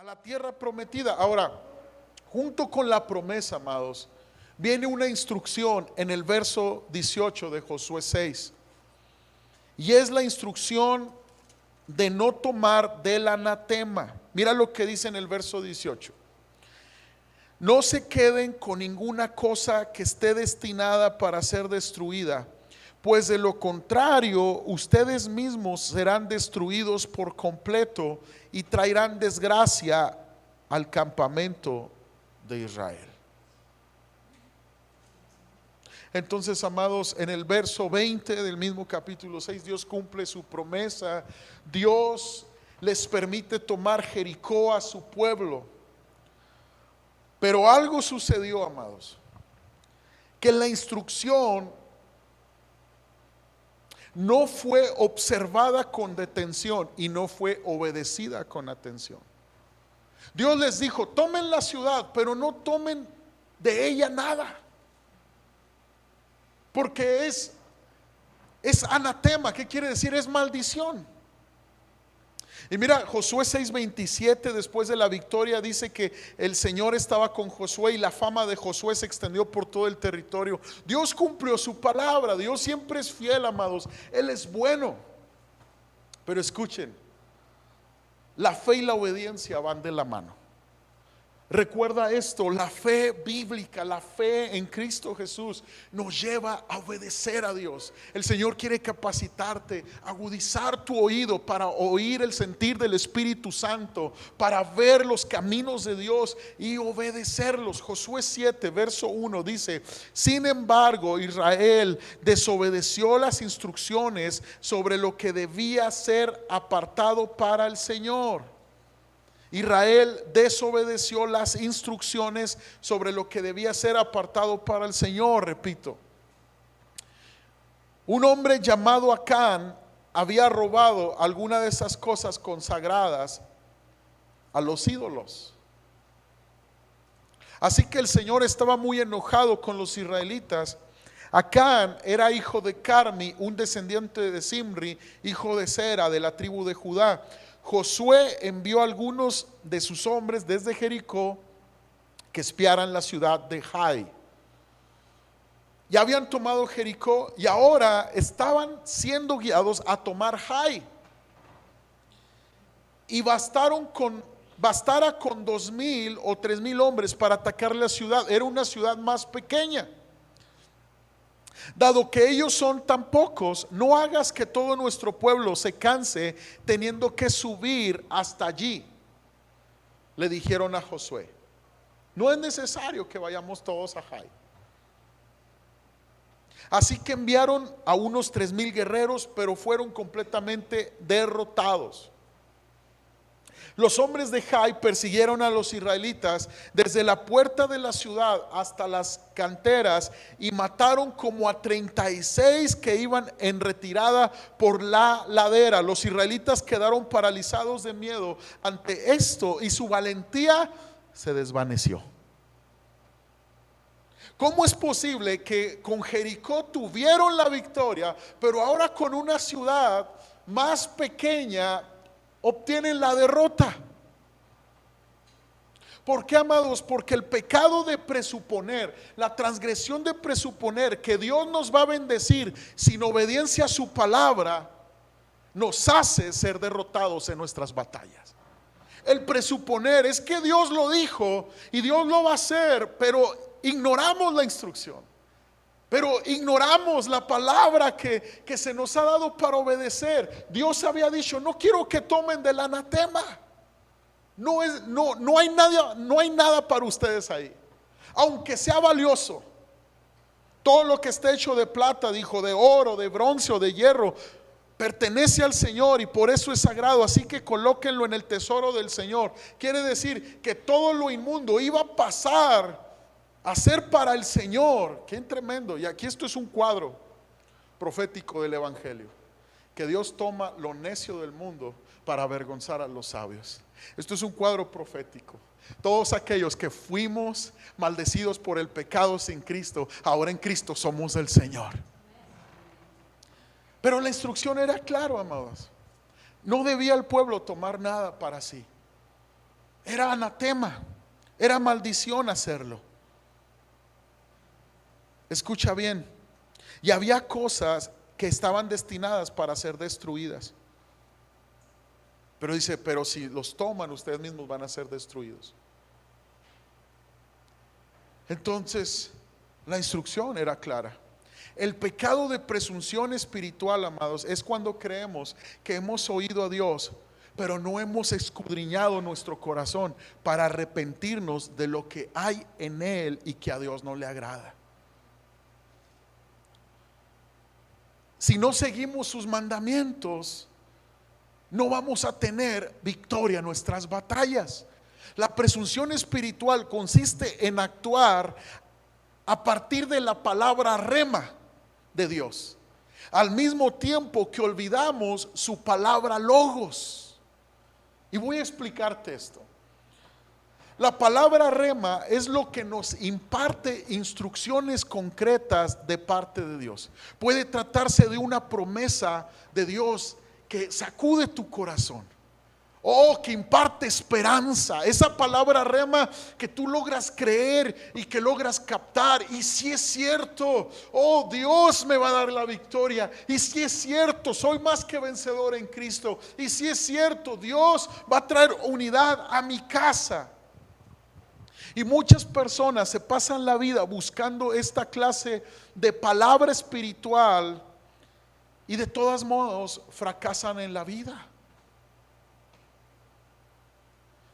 la tierra prometida. Ahora, junto con la promesa, amados, viene una instrucción en el verso 18 de Josué 6. Y es la instrucción de no tomar del anatema. Mira lo que dice en el verso 18. No se queden con ninguna cosa que esté destinada para ser destruida, pues de lo contrario ustedes mismos serán destruidos por completo y traerán desgracia al campamento de Israel. Entonces, amados, en el verso 20 del mismo capítulo 6, Dios cumple su promesa. Dios les permite tomar Jericó a su pueblo. Pero algo sucedió, amados, que la instrucción no fue observada con detención y no fue obedecida con atención. Dios les dijo: tomen la ciudad, pero no tomen de ella nada, porque es anatema. ¿Qué quiere decir? Es maldición. Y mira, Josué 6:27, después de la victoria, dice que el Señor estaba con Josué y la fama de Josué se extendió por todo el territorio. Dios cumplió su palabra. Dios siempre es fiel, amados. Él es bueno. Pero escuchen, la fe y la obediencia van de la mano. Recuerda esto: la fe bíblica, la fe en Cristo Jesús nos lleva a obedecer a Dios. El Señor quiere capacitarte, agudizar tu oído para oír el sentir del Espíritu Santo, para ver los caminos de Dios y obedecerlos. Josué 7, verso 1 dice: sin embargo, Israel desobedeció las instrucciones sobre lo que debía ser apartado para el Señor. Israel desobedeció las instrucciones sobre lo que debía ser apartado para el Señor. Repito, un hombre llamado Acán había robado alguna de esas cosas consagradas a los ídolos. Así que el Señor estaba muy enojado con los israelitas. Acán era hijo de Carmi, un descendiente de Zimri, hijo de Sera, de la tribu de Judá. Josué envió a algunos de sus hombres desde Jericó que espiaran la ciudad de Jai. Ya habían tomado Jericó y ahora estaban siendo guiados a tomar Jai. Y bastara con 2,000 o 3,000 hombres para atacar la ciudad. Era una ciudad más pequeña. Dado que ellos son tan pocos, no hagas que todo nuestro pueblo se canse teniendo que subir hasta allí. Le dijeron a Josué: no es necesario que vayamos todos a Jai. Así que enviaron a unos 3,000 guerreros, pero fueron completamente derrotados. Los hombres de Jai persiguieron a los israelitas desde la puerta de la ciudad hasta las canteras y mataron como a 36 que iban en retirada por la ladera. Los israelitas quedaron paralizados de miedo ante esto y su valentía se desvaneció. ¿Cómo es posible que con Jericó tuvieron la victoria, pero ahora con una ciudad más pequeña obtienen la derrota? ¿Por qué, amados? Porque el pecado de presuponer, la transgresión de presuponer que Dios nos va a bendecir sin obediencia a su palabra, nos hace ser derrotados en nuestras batallas. El presuponer es que Dios lo dijo y Dios lo va a hacer, pero ignoramos la instrucción. Pero ignoramos la palabra que se nos ha dado para obedecer. Dios había dicho: no quiero que tomen del anatema. No hay nada para ustedes ahí, aunque sea valioso. Todo lo que esté hecho de plata, dijo, de oro, de bronce o de hierro, pertenece al Señor y por eso es sagrado. Así que colóquenlo en el tesoro del Señor. Quiere decir que todo lo inmundo iba a pasar a ser para el Señor. Qué tremendo. Y aquí esto es un cuadro profético del Evangelio, que Dios toma lo necio del mundo para avergonzar a los sabios. Esto es un cuadro profético. Todos aquellos que fuimos maldecidos por el pecado sin Cristo, ahora en Cristo somos del Señor. Pero la instrucción era clara, amados. No debía el pueblo tomar nada para sí. Era anatema, era maldición hacerlo. Escucha bien. Y había cosas que estaban destinadas para ser destruidas. Pero dice, pero si los toman, ustedes mismos van a ser destruidos. Entonces, la instrucción era clara. El pecado de presunción espiritual, amados, es cuando creemos que hemos oído a Dios, pero no hemos escudriñado nuestro corazón para arrepentirnos de lo que hay en Él y que a Dios no le agrada. Si no seguimos sus mandamientos, no vamos a tener victoria en nuestras batallas. La presunción espiritual consiste en actuar a partir de la palabra rema de Dios, al mismo tiempo que olvidamos su palabra logos. Y voy a explicarte esto. La palabra rema es lo que nos imparte instrucciones concretas de parte de Dios. Puede tratarse de una promesa de Dios que sacude tu corazón, oh, que imparte esperanza. Esa palabra rema que tú logras creer y que logras captar. Y si es cierto, oh, Dios me va a dar la victoria. Y si es cierto, soy más que vencedor en Cristo. Y si es cierto, Dios va a traer unidad a mi casa. Y muchas personas se pasan la vida buscando esta clase de palabra espiritual y de todos modos fracasan en la vida.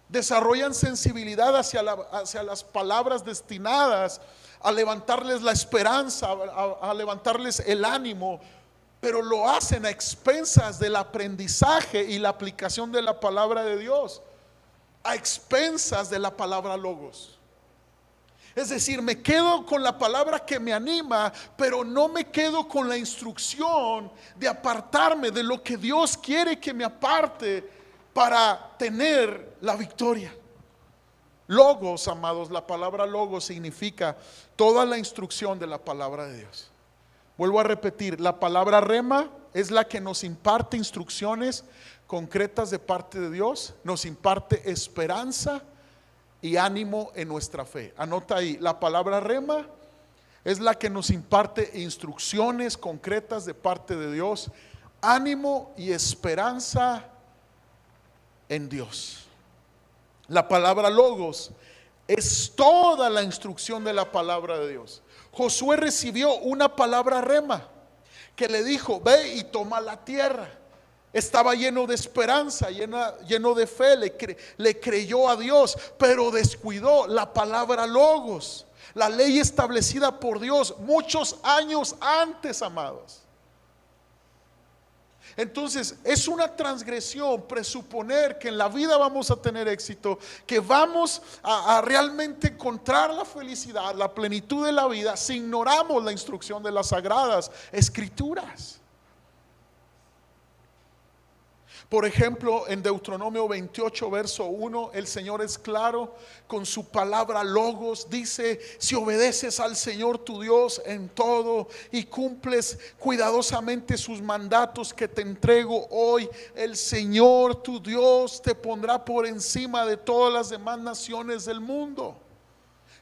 Desarrollan sensibilidad hacia las palabras destinadas a levantarles la esperanza, a levantarles el ánimo, pero lo hacen a expensas del aprendizaje y la aplicación de la palabra de Dios, a expensas de la palabra logos. Es decir, me quedo con la palabra que me anima, pero no me quedo con la instrucción de apartarme de lo que Dios quiere que me aparte para tener la victoria. Logos, amados, la palabra logos significa toda la instrucción de la palabra de Dios. Vuelvo a repetir, la palabra rema es la que nos imparte instrucciones concretas de parte de Dios, nos imparte esperanza y ánimo en nuestra fe. Anota ahí, la palabra rema es la que nos imparte instrucciones concretas de parte de Dios, ánimo y esperanza en Dios. La palabra logos es toda la instrucción de la palabra de Dios. Josué recibió una palabra rema que le dijo, ve y toma la tierra. Estaba lleno de esperanza, lleno de fe, le creyó a Dios, pero descuidó la palabra logos, la ley establecida por Dios muchos años antes, amados. Entonces es una transgresión presuponer que en la vida vamos a tener éxito, que vamos a realmente encontrar la felicidad, la plenitud de la vida, si ignoramos la instrucción de las sagradas escrituras. Por ejemplo, en Deuteronomio 28, verso 1, el Señor es claro con su palabra logos. Dice, si obedeces al Señor tu Dios en todo y cumples cuidadosamente sus mandatos que te entrego hoy, el Señor tu Dios te pondrá por encima de todas las demás naciones del mundo.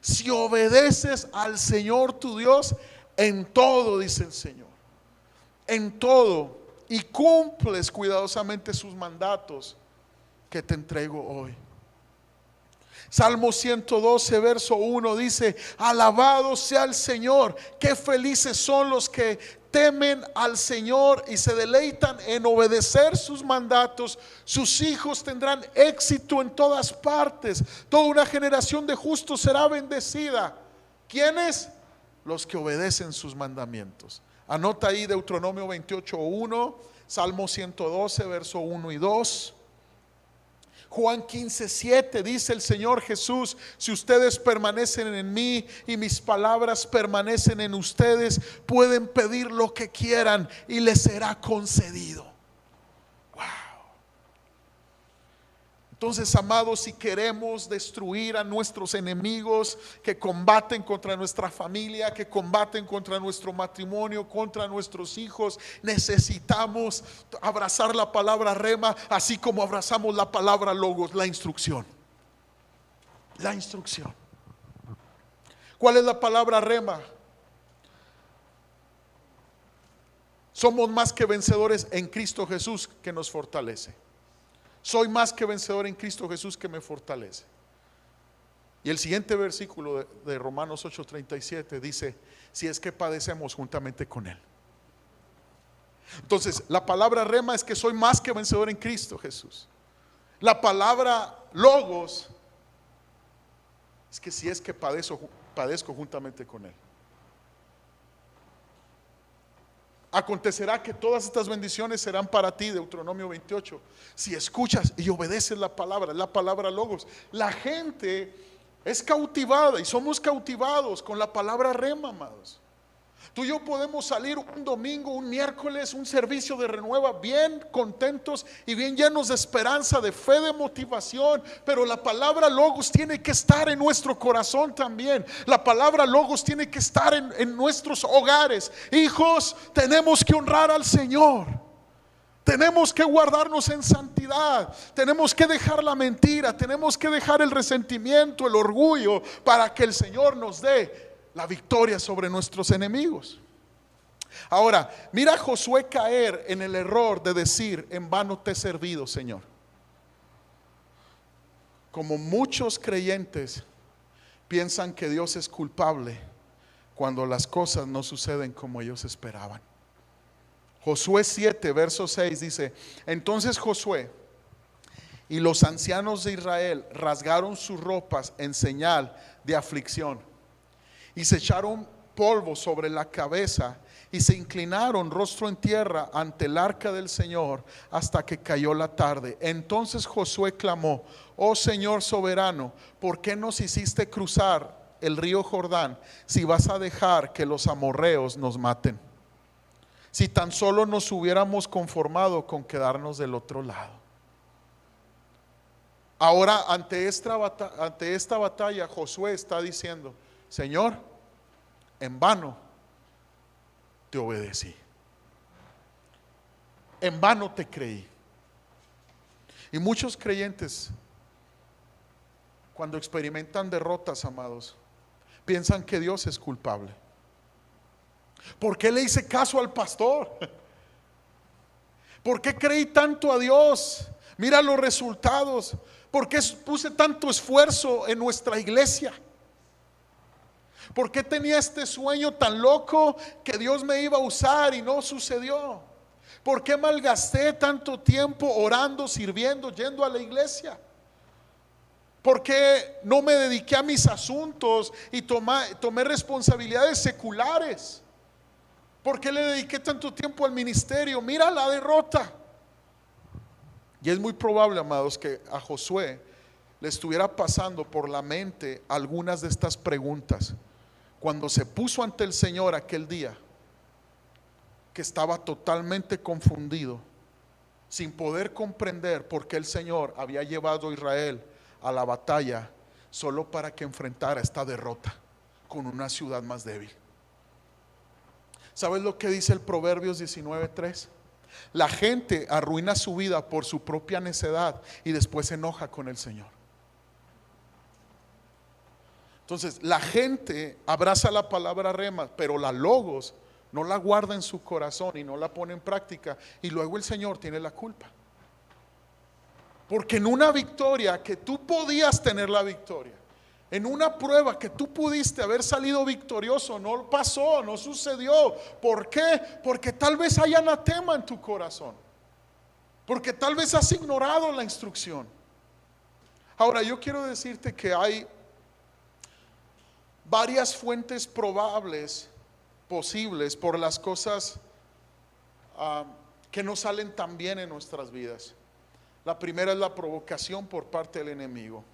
Si obedeces al Señor tu Dios en todo, dice el Señor, en todo, y cumples cuidadosamente sus mandatos que te entrego hoy. Salmo 112, verso 1 dice, alabado sea el Señor, qué felices son los que temen al Señor y se deleitan en obedecer sus mandatos. Sus hijos tendrán éxito en todas partes, toda una generación de justos será bendecida. ¿Quiénes? Los que obedecen sus mandamientos. Anota ahí Deuteronomio 28, 1, Salmo 112, verso 1 y 2. Juan 15, 7 dice el Señor Jesús, si ustedes permanecen en mí y mis palabras permanecen en ustedes, pueden pedir lo que quieran y les será concedido. Entonces, amados, si queremos destruir a nuestros enemigos que combaten contra nuestra familia, que combaten contra nuestro matrimonio, contra nuestros hijos, necesitamos abrazar la palabra rema, así como abrazamos la palabra logos, la instrucción. la instrucción. ¿Cuál es la palabra rema? Somos más que vencedores en Cristo Jesús que nos fortalece. Soy más que vencedor en Cristo Jesús que me fortalece. Y el siguiente versículo de Romanos 8:37 dice: si es que padecemos juntamente con Él. Entonces, la palabra rema es que soy más que vencedor en Cristo Jesús. La palabra logos es que si es que padezco juntamente con Él. Acontecerá que todas estas bendiciones serán para ti, Deuteronomio 28, si escuchas y obedeces la palabra logos. La gente es cautivada y somos cautivados con la palabra rema, amados. Tú y yo podemos salir un domingo, un miércoles, un servicio de renueva bien contentos y bien llenos de esperanza, de fe, de motivación, pero la palabra logos tiene que estar en nuestro corazón también. La palabra logos tiene que estar en nuestros hogares. Hijos, tenemos que honrar al Señor. Tenemos que guardarnos en santidad. Tenemos que dejar la mentira. Tenemos que dejar el resentimiento, el orgullo, para que el Señor nos dé la victoria sobre nuestros enemigos. Ahora, mira a Josué caer en el error de decir: en vano te he servido, Señor. Como muchos creyentes piensan que Dios es culpable cuando las cosas no suceden como ellos esperaban. Josué 7, verso 6 dice: entonces Josué y los ancianos de Israel rasgaron sus ropas en señal de aflicción y se echaron polvo sobre la cabeza y se inclinaron rostro en tierra ante el arca del Señor hasta que cayó la tarde. Entonces Josué clamó: oh Señor soberano, ¿por qué nos hiciste cruzar el río Jordán si vas a dejar que los amorreos nos maten? Si tan solo nos hubiéramos conformado con quedarnos del otro lado. Ahora ante esta batalla Josué está diciendo: Señor, en vano te obedecí, en vano te creí. Y muchos creyentes, cuando experimentan derrotas, amados, piensan que Dios es culpable. ¿Por qué le hice caso al pastor? ¿Por qué creí tanto a Dios? Mira los resultados. ¿Por qué puse tanto esfuerzo en nuestra iglesia? ¿Por qué tenía este sueño tan loco que Dios me iba a usar y no sucedió? ¿Por qué malgasté tanto tiempo orando, sirviendo, yendo a la iglesia? ¿Por qué no me dediqué a mis asuntos y tomé responsabilidades seculares? ¿Por qué le dediqué tanto tiempo al ministerio? Mira la derrota. Y es muy probable, amados, que a Josué le estuviera pasando por la mente algunas de estas preguntas cuando se puso ante el Señor aquel día, que estaba totalmente confundido, sin poder comprender por qué el Señor había llevado a Israel a la batalla solo para que enfrentara esta derrota con una ciudad más débil. ¿Sabes lo que dice el Proverbios 19:3? La gente arruina su vida por su propia necedad y después se enoja con el Señor. Entonces la gente abraza la palabra rema, pero la logos no la guarda en su corazón y no la pone en práctica, y luego el Señor tiene la culpa. Porque en una victoria que tú podías tener la victoria, en una prueba que tú pudiste haber salido victorioso, no pasó, no sucedió. ¿Por qué? Porque tal vez hay anatema en tu corazón, porque tal vez has ignorado la instrucción. Ahora yo quiero decirte que hay varias fuentes probables, posibles, por las cosas que no salen tan bien en nuestras vidas. La primera es la provocación por parte del enemigo.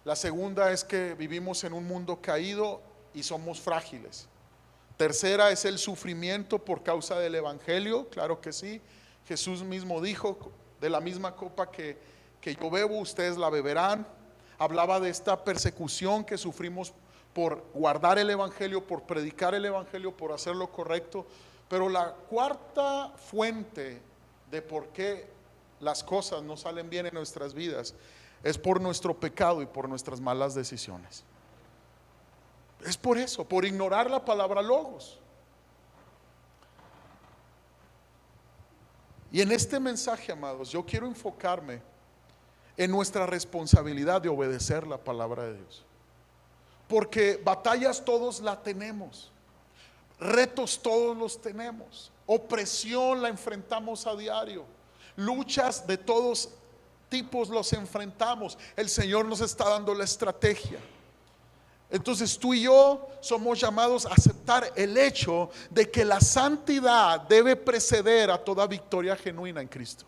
La segunda es que vivimos en un mundo caído y somos frágiles. Tercera es el sufrimiento por causa del evangelio. Claro que sí. Jesús mismo dijo: de la misma copa que yo bebo, ustedes la beberán. Hablaba de esta persecución que sufrimos por guardar el evangelio, por predicar el evangelio, por hacer lo correcto. Pero la cuarta fuente de por qué las cosas no salen bien en nuestras vidas es por nuestro pecado y por nuestras malas decisiones. Es por eso, por ignorar la palabra logos. Y en este mensaje, amados, yo quiero enfocarme en nuestra responsabilidad de obedecer la palabra de Dios. Porque batallas todos la tenemos, retos todos los tenemos, opresión la enfrentamos a diario, luchas de todos tipos los enfrentamos. El Señor nos está dando la estrategia. Entonces tú y yo somos llamados a aceptar el hecho de que la santidad debe preceder a toda victoria genuina en Cristo.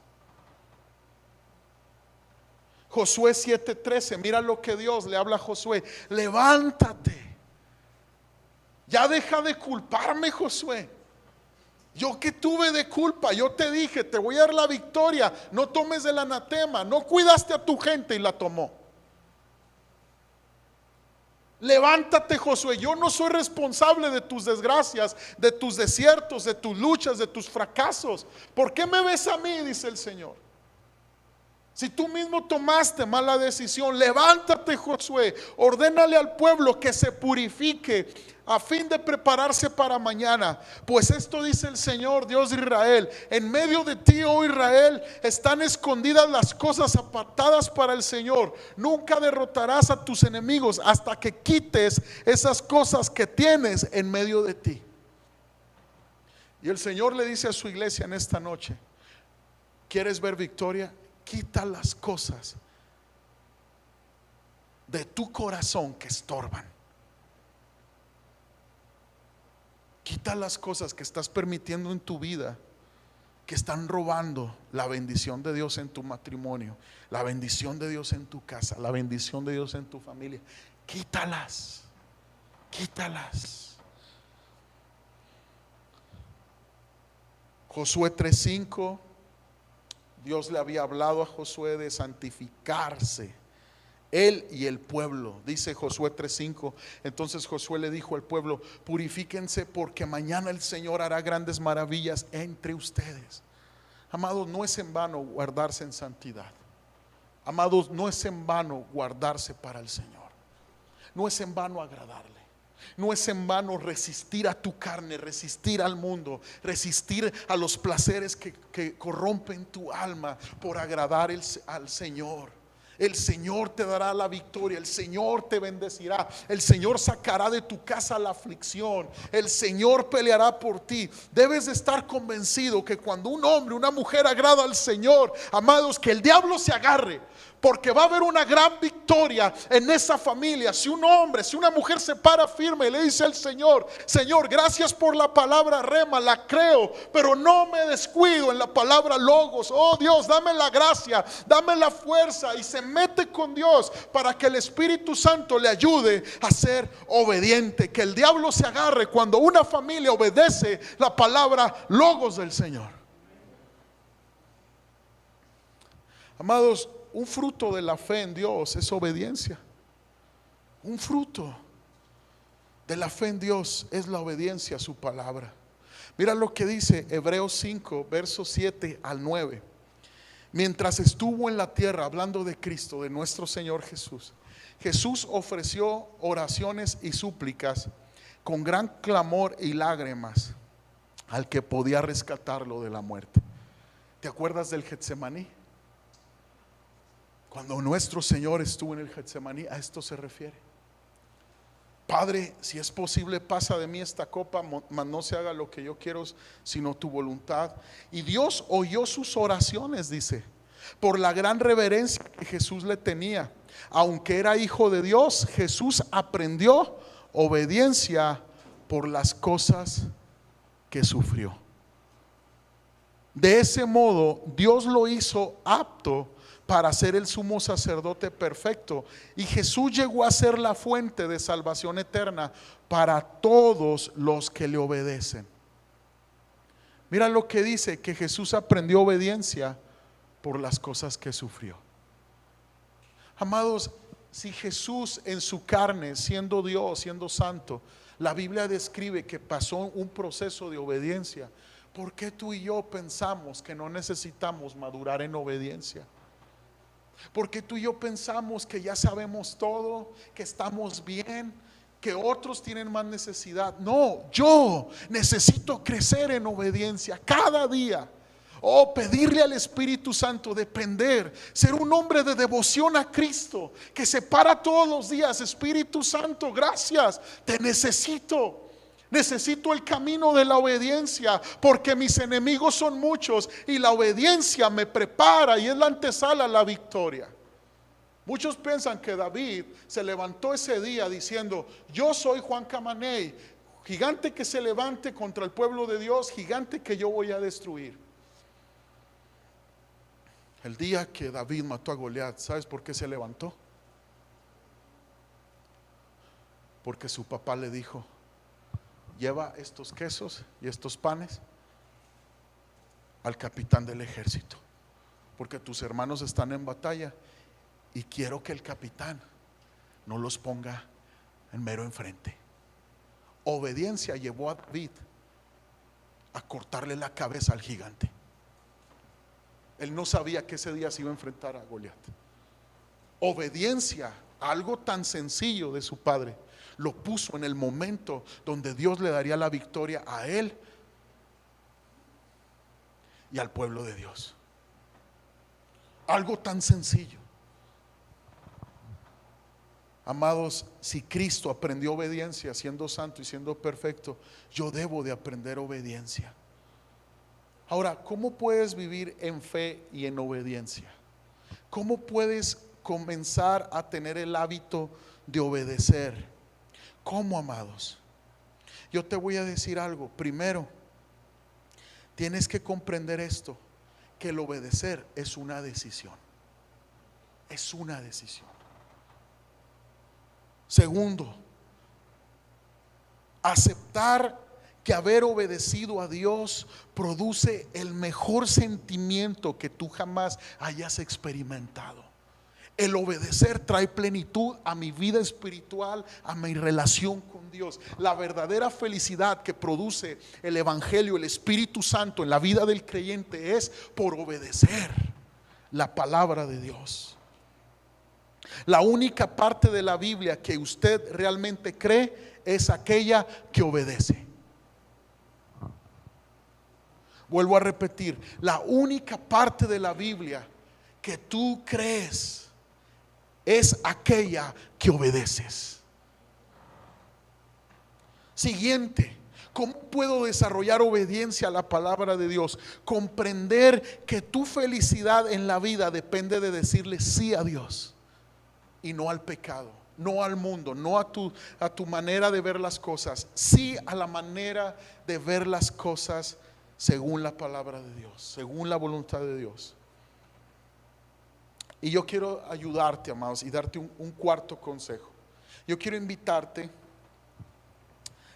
Josué 7:13, mira lo que Dios le habla a Josué: levántate, ya deja de culparme, Josué. Yo que tuve de culpa, yo te dije, te voy a dar la victoria, no tomes el anatema, no cuidaste a tu gente y la tomó. Levántate, Josué, yo no soy responsable de tus desgracias, de tus desiertos, de tus luchas, de tus fracasos. ¿Por qué me ves a mí?, dice el Señor. Si tú mismo tomaste mala decisión, levántate, Josué, ordénale al pueblo que se purifique a fin de prepararse para mañana. Pues esto dice el Señor, Dios de Israel: en medio de ti, oh Israel, están escondidas las cosas apartadas para el Señor. Nunca derrotarás a tus enemigos hasta que quites esas cosas que tienes en medio de ti. Y el Señor le dice a su iglesia en esta noche: ¿quieres ver victoria? Quita las cosas de tu corazón que estorban. Quita las cosas que estás permitiendo en tu vida, que están robando la bendición de Dios en tu matrimonio, la bendición de Dios en tu casa, la bendición de Dios en tu familia. Quítalas, quítalas. Josué 3:5, Dios le había hablado a Josué de santificarse, él y el pueblo. Dice Josué 3:5: entonces Josué le dijo al pueblo: purifíquense, porque mañana el Señor hará grandes maravillas entre ustedes. Amados, no es en vano guardarse en santidad. Amados, no es en vano guardarse para el Señor. No es en vano agradarle. No es en vano resistir a tu carne, resistir al mundo, resistir a los placeres que corrompen tu alma por agradar al Señor. El Señor te dará la victoria, el Señor te bendecirá, el Señor sacará de tu casa la aflicción, el Señor peleará por ti. Debes de estar convencido que cuando un hombre, una mujer agrada al Señor, amados, que el diablo se agarre, porque va a haber una gran victoria en esa familia. Si un hombre, si una mujer se para firme y le dice al Señor: Señor, gracias por la palabra rema, la creo, pero no me descuido en la palabra logos. Oh Dios, dame la gracia, dame la fuerza, y se mete con Dios para que el Espíritu Santo le ayude a ser obediente. Que el diablo se agarre cuando una familia obedece la palabra logos del Señor. Amados, un fruto de la fe en Dios es obediencia. Un fruto de la fe en Dios es la obediencia a su palabra. Mira lo que dice Hebreos 5, versos 7 al 9. Mientras estuvo en la tierra, hablando de Cristo, de nuestro Señor Jesús, Jesús ofreció oraciones y súplicas con gran clamor y lágrimas al que podía rescatarlo de la muerte. ¿Te acuerdas del Getsemaní? Cuando nuestro Señor estuvo en el Getsemaní, a esto se refiere: Padre, si es posible, pasa de mí esta copa, mas no se haga lo que yo quiero, sino tu voluntad. Y Dios oyó sus oraciones, dice, por la gran reverencia que Jesús le tenía. Aunque era hijo de Dios, Jesús aprendió obediencia por las cosas que sufrió. De ese modo, Dios lo hizo apto para ser el sumo sacerdote perfecto, y Jesús llegó a ser la fuente de salvación eterna para todos los que le obedecen. Mira lo que dice, que Jesús aprendió obediencia por las cosas que sufrió. Amados, si Jesús en su carne, siendo Dios, siendo santo, la Biblia describe que pasó un proceso de obediencia, ¿por qué tú y yo pensamos que no necesitamos madurar en obediencia? Porque tú y yo pensamos que ya sabemos todo, que estamos bien, que otros tienen más necesidad. No, yo necesito crecer en obediencia cada día. Oh, pedirle al Espíritu Santo, depender, ser un hombre de devoción a Cristo, que se para todos los días. Espíritu Santo, gracias, te necesito. Necesito el camino de la obediencia, porque mis enemigos son muchos y la obediencia me prepara y es la antesala a la victoria. Muchos piensan que David se levantó ese día diciendo: yo soy Juan Camaney, gigante que se levante contra el pueblo de Dios, gigante que yo voy a destruir. El día que David mató a Goliat, ¿sabes por qué se levantó? Porque su papá le dijo: lleva estos quesos y estos panes al capitán del ejército, porque tus hermanos están en batalla y quiero que el capitán no los ponga en mero enfrente. Obediencia llevó a David a cortarle la cabeza al gigante. Él no sabía que ese día se iba a enfrentar a Goliat. Obediencia a algo tan sencillo de su padre lo puso en el momento donde Dios le daría la victoria a él y al pueblo de Dios. Algo tan sencillo. Amados, si Cristo aprendió obediencia siendo santo y siendo perfecto, yo debo de aprender obediencia. Ahora, ¿cómo puedes vivir en fe y en obediencia? ¿Cómo puedes comenzar a tener el hábito de obedecer? ¿Cómo, amados? Yo te voy a decir algo. Primero, tienes que comprender esto, que el obedecer es una decisión. Es una decisión. Segundo, aceptar que haber obedecido a Dios produce el mejor sentimiento que tú jamás hayas experimentado. El obedecer trae plenitud a mi vida espiritual, a mi relación con Dios. La verdadera felicidad que produce el Evangelio, el Espíritu Santo en la vida del creyente es por obedecer la palabra de Dios. La única parte de la Biblia que usted realmente cree es aquella que obedece. Vuelvo a repetir, la única parte de la Biblia que tú crees es aquella que obedeces. Siguiente, ¿cómo puedo desarrollar obediencia a la palabra de Dios? Comprender que tu felicidad en la vida depende de decirle sí a Dios y no al pecado, no al mundo, no a tu manera de ver las cosas, sí a la manera de ver las cosas según la palabra de Dios, según la voluntad de Dios. Y yo quiero ayudarte, amados, y darte un cuarto consejo. Yo quiero invitarte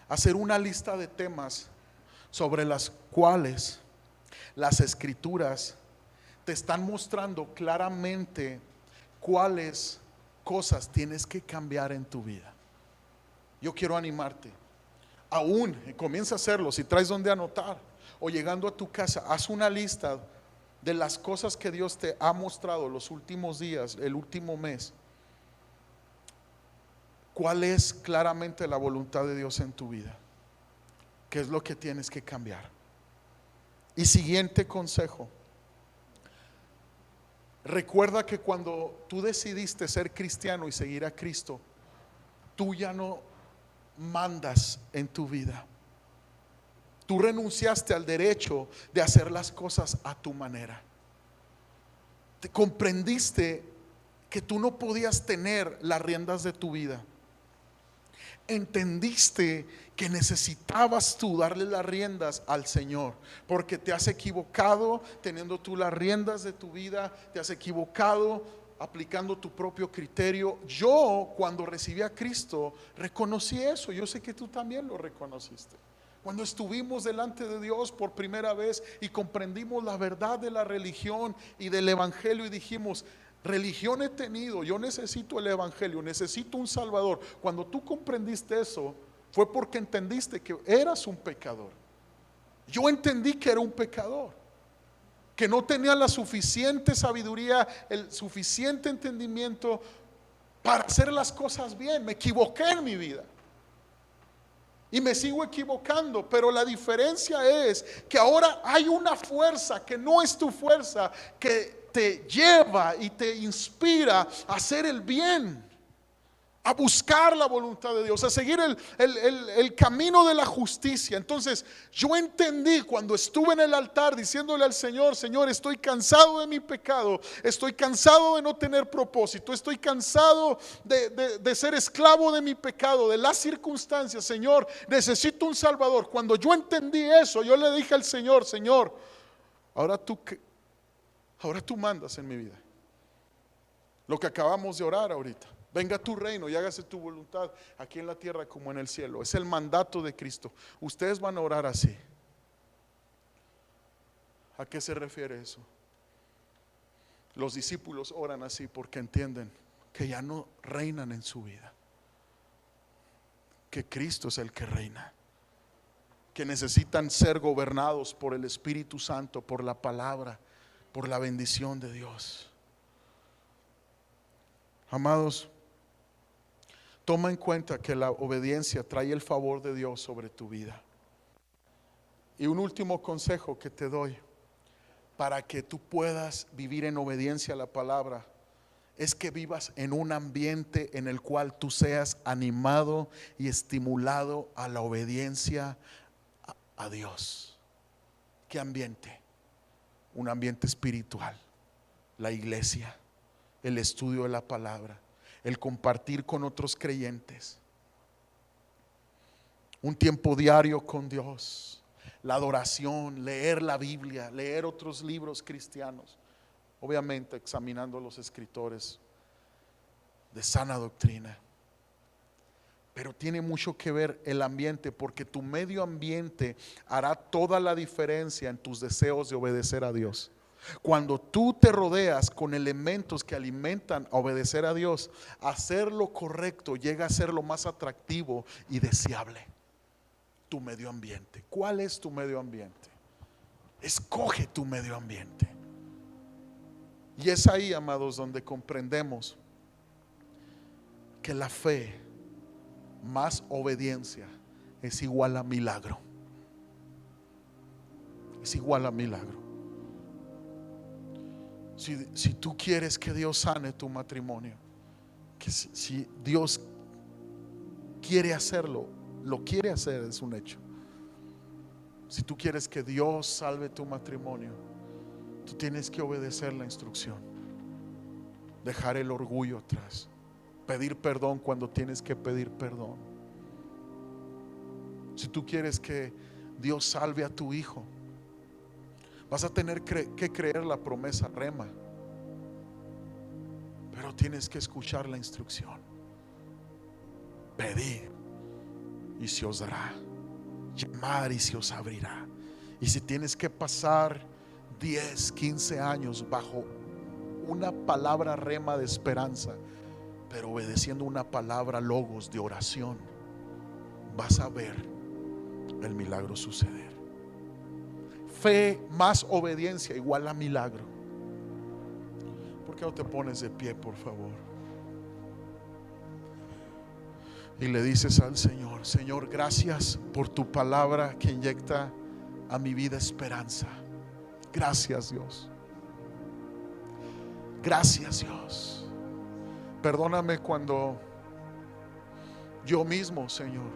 a hacer una lista de temas sobre las cuales las escrituras te están mostrando claramente cuáles cosas tienes que cambiar en tu vida. Yo quiero animarte. Aún comienza a hacerlo. Si traes donde anotar o llegando a tu casa, haz una lista de las cosas que Dios te ha mostrado los últimos días, el último mes. ¿Cuál es claramente la voluntad de Dios en tu vida? ¿Qué es lo que tienes que cambiar? Y siguiente consejo: recuerda que cuando tú decidiste ser cristiano y seguir a Cristo, tú ya no mandas en tu vida. Tú renunciaste al derecho de hacer las cosas a tu manera. Te comprendiste que tú no podías tener las riendas de tu vida. Entendiste que necesitabas tú darle las riendas al Señor, porque te has equivocado teniendo tú las riendas de tu vida, te has equivocado aplicando tu propio criterio. Yo, cuando recibí a Cristo, reconocí eso. Yo sé que tú también lo reconociste. Cuando estuvimos delante de Dios por primera vez y comprendimos la verdad de la religión y del evangelio y dijimos: religión he tenido, yo necesito el evangelio, necesito un salvador. Cuando tú comprendiste eso, fue porque entendiste que eras un pecador. Yo entendí que era un pecador. que no tenía la suficiente sabiduría, el suficiente entendimiento para hacer las cosas bien. Me equivoqué en mi vida y me sigo equivocando, pero la diferencia es que ahora hay una fuerza que no es tu fuerza, que te lleva y te inspira a hacer el bien, a buscar la voluntad de Dios, a seguir el camino de la justicia. Entonces yo entendí cuando estuve en el altar diciéndole al Señor: Señor, estoy cansado de mi pecado, estoy cansado de no tener propósito, estoy cansado de ser esclavo de mi pecado, de las circunstancias. Señor, necesito un Salvador. Cuando yo entendí eso, yo le dije al Señor: Señor, ahora tú mandas en mi vida. Lo que acabamos de orar ahorita: venga tu reino y hágase tu voluntad aquí en la tierra como en el cielo. Es el mandato de Cristo. Ustedes van a orar así. ¿A qué se refiere eso? Los discípulos oran así porque entienden que ya no reinan en su vida, que Cristo es el que reina, que necesitan ser gobernados por el Espíritu Santo, por la palabra, por la bendición de Dios. Amados, toma en cuenta que la obediencia trae el favor de Dios sobre tu vida. Y un último consejo que te doy para que tú puedas vivir en obediencia a la palabra es que vivas en un ambiente en el cual tú seas animado y estimulado a la obediencia a Dios. ¿Qué ambiente? Un ambiente espiritual, la iglesia, el estudio de la palabra, el compartir con otros creyentes, un tiempo diario con Dios, la adoración, leer la Biblia, leer otros libros cristianos, obviamente examinando a los escritores de sana doctrina. Pero tiene mucho que ver el ambiente, porque tu medio ambiente hará toda la diferencia en tus deseos de obedecer a Dios. Cuando tú te rodeas con elementos que alimentan a obedecer a Dios, hacer lo correcto llega a ser lo más atractivo y deseable. Tu medio ambiente. ¿Cuál es tu medio ambiente? Escoge tu medio ambiente. Y es ahí, amados, donde comprendemos que la fe más obediencia es igual a milagro. Es igual a milagro. Si tú quieres que Dios sane tu matrimonio, que si Dios quiere hacerlo, lo quiere hacer, es un hecho. Si tú quieres que Dios salve tu matrimonio, tú tienes que obedecer la instrucción, dejar el orgullo atrás, pedir perdón cuando tienes que pedir perdón. Si tú quieres que Dios salve a tu hijo, vas a tener que creer la promesa rema, pero tienes que escuchar la instrucción. Pedid y se os dará, llamar y se os abrirá. Y si tienes que pasar 10, 15 años bajo una palabra rema de esperanza, pero obedeciendo una palabra logos de oración, vas a ver el milagro suceder. Fe más obediencia igual a milagro. ¿Por qué no te pones de pie, por favor? Y le dices al Señor: Señor, gracias por tu palabra que inyecta a mi vida esperanza. Gracias, Dios. Gracias, Dios. Perdóname cuando yo mismo, Señor,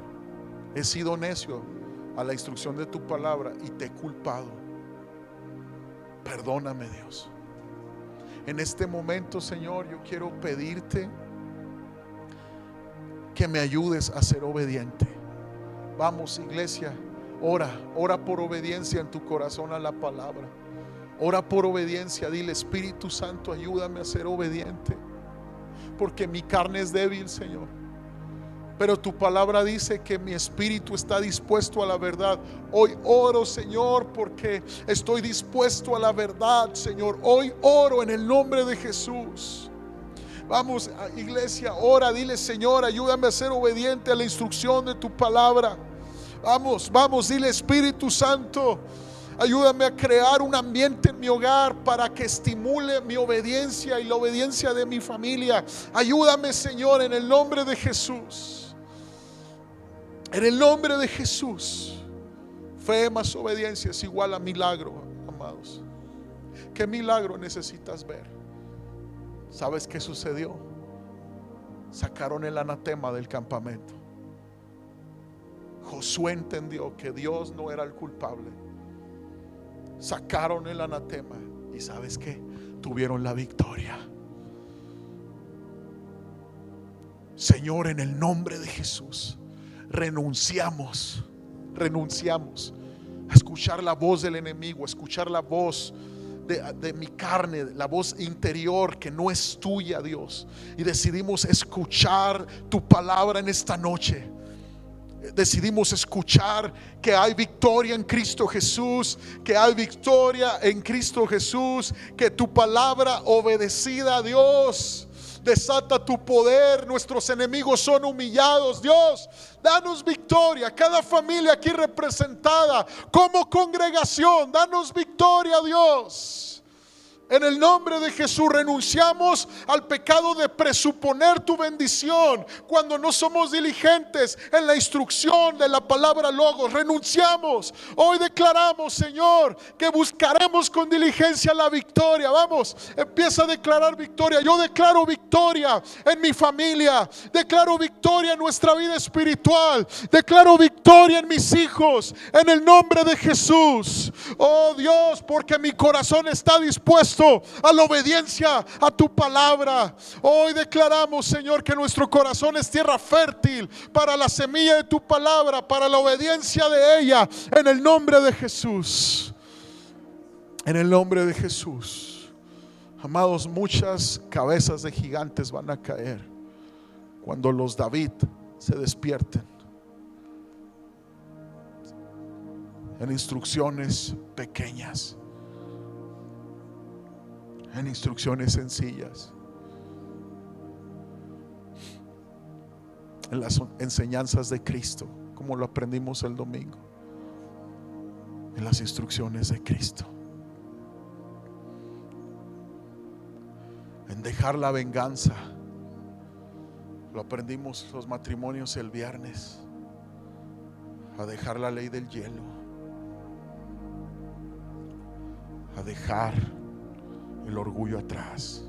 he sido necio a la instrucción de tu palabra y te he culpado. Perdóname, Dios. En este momento, Señor, yo quiero pedirte que me ayudes a ser obediente. Vamos, iglesia, ora por obediencia en tu corazón a la palabra. Ora por obediencia, dile: Espíritu Santo, ayúdame a ser obediente, porque mi carne es débil, Señor, pero tu palabra dice que mi espíritu está dispuesto a la verdad. Hoy oro, Señor, porque estoy dispuesto a la verdad, Señor. Hoy oro en el nombre de Jesús. Vamos, iglesia, ora, dile: Señor, ayúdame a ser obediente a la instrucción de tu palabra. Vamos, dile: Espíritu Santo, Ayúdame a crear un ambiente en mi hogar para que estimule mi obediencia y la obediencia de mi familia. Ayúdame, Señor, en el nombre de Jesús. En el nombre de Jesús. Fe más obediencia es igual a milagro, amados. ¿Qué milagro necesitas ver? ¿Sabes qué sucedió? Sacaron el anatema del campamento. Josué entendió que Dios no era el culpable. Sacaron el anatema y ¿sabes qué? Tuvieron la victoria. Señor, en el nombre de Jesús, renunciamos a escuchar la voz del enemigo, a escuchar la voz de mi carne, la voz interior que no es tuya, Dios. Y decidimos escuchar tu palabra en esta noche. Decidimos escuchar que hay victoria en Cristo Jesús, que hay victoria en Cristo Jesús, que tu palabra obedecida a Dios desata tu poder. Nuestros enemigos son humillados. Dios, danos victoria. Cada familia aquí representada como congregación, danos victoria, Dios. En el nombre de Jesús renunciamos al pecado de presuponer tu bendición cuando no somos diligentes en la instrucción de la palabra logos. Renunciamos. Hoy declaramos, Señor, que buscaremos con diligencia la victoria. Vamos, empieza a declarar victoria. Yo declaro victoria en mi familia. Declaro victoria en nuestra vida espiritual. Declaro victoria en mis hijos. En el nombre de Jesús. Oh Dios, porque mi corazón está dispuesto a la obediencia a tu palabra. Hoy declaramos, Señor, que nuestro corazón es tierra fértil para la semilla de tu palabra, para la obediencia de ella, en el nombre de Jesús. En el nombre de Jesús. Amados, muchas cabezas de gigantes van a caer cuando los David se despierten en instrucciones pequeñas, en instrucciones sencillas, en las enseñanzas de Cristo, como lo aprendimos el domingo, en las instrucciones de Cristo, en dejar la venganza. Lo aprendimos los matrimonios el viernes, a dejar la ley del hielo, a dejar el orgullo atrás,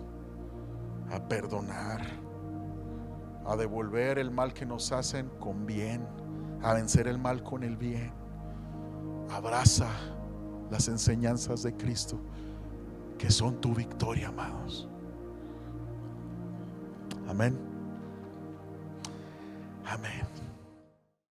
a perdonar, a devolver el mal que nos hacen con bien, a vencer el mal con el bien. Abraza las enseñanzas de Cristo, que son tu victoria, amados. Amén. Amén.